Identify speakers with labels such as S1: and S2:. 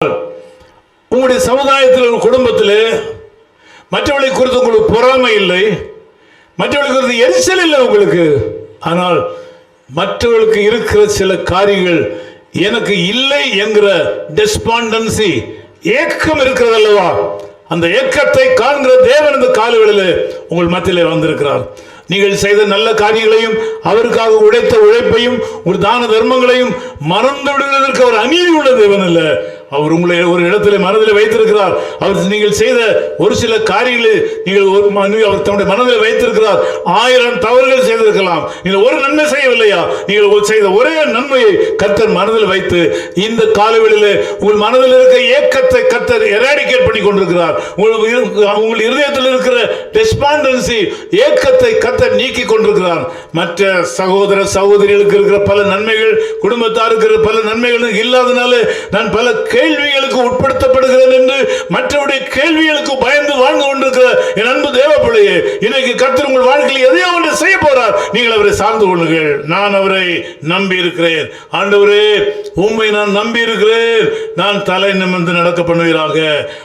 S1: உங்களுடைய சமுதாயத்தில் ஒரு குடும்பத்தில் மற்றவர்களை குறித்து உங்களுக்கு பொறாமை இல்லை, மற்றவர்களை குறித்து எரிச்சல் இல்லை உங்களுக்கு. ஆனால் மற்றவர்களுக்கு இருக்கிற சில காரியங்கள் எனக்கு இல்லை என்கிற டெஸ்பாண்டன்சி, ஏக்கம் இருக்கிறது அல்லவா? அந்த ஏக்கத்தை காண்கிற தேவன் இந்த காலவெளியில் உங்கள் மத்தியிலே வந்திருக்கிறார். நீங்கள் செய்த நல்ல காரியங்களையும் அவருக்காக உழைத்த உழைப்பையும் ஒரு தான தர்மங்களையும் மறந்து விடுவதற்கு அவர் அநீதி உள்ள தேவன் அல்ல. அவர் உங்களை ஒரு இடத்துல மனதில் வைத்திருக்கிறார். அவர் நீங்கள் செய்த ஒரு சில காரியங்களை அவர் தன்னுடைய மனதில் வைத்திருக்கிறார். 1000 தவறுகள் செய்திருக்கலாம், நீங்கள் ஒரு நன்மை செய்யவில்லையா? நீங்கள் செய்த ஒரே நன்மையை கர்த்தர் மனதில் வைத்து இந்த காலவெளியில் உங்கள் மனதில் இருக்கிற ஏக்கத்தை கர்த்தர் எராடிகேட் பண்ணி கொண்டிருக்கிறார். உங்கள் இருதயத்தில் இருக்கிற டெஸ்பாண்டன்சி, ஏக்கத்தை கர்த்தர் நீக்கி கொண்டிருக்கிறார். மற்ற சகோதர சகோதரிகளுக்கு இருக்கிற பல நன்மைகள், குடும்பத்தாருக்கு இருக்கிற பல நன்மைகள் இல்லாதனால நான் பல கேள்விகளுக்கு உட்படுத்தப்படுகிறேன் என்று மற்றவருடைய கேள்விகளுக்கு பயந்து வாழ்ந்து கொண்டிருக்கிற என் அன்பு தேவ பிள்ளையே, இன்னைக்கு கர்த்தர் உங்கள் வாழ்க்கையில் எதையோ ஒன்று செய்ய போறார். நீங்கள் அவரை சார்ந்து கொள்ளுங்கள். நான் அவரை நம்பி இருக்கிறேன். ஆண்டவரே, உம்மை நான் நம்பி இருக்கிறேன். நான் தலை நிமிர்ந்து நடக்க பண்ணுவீராக.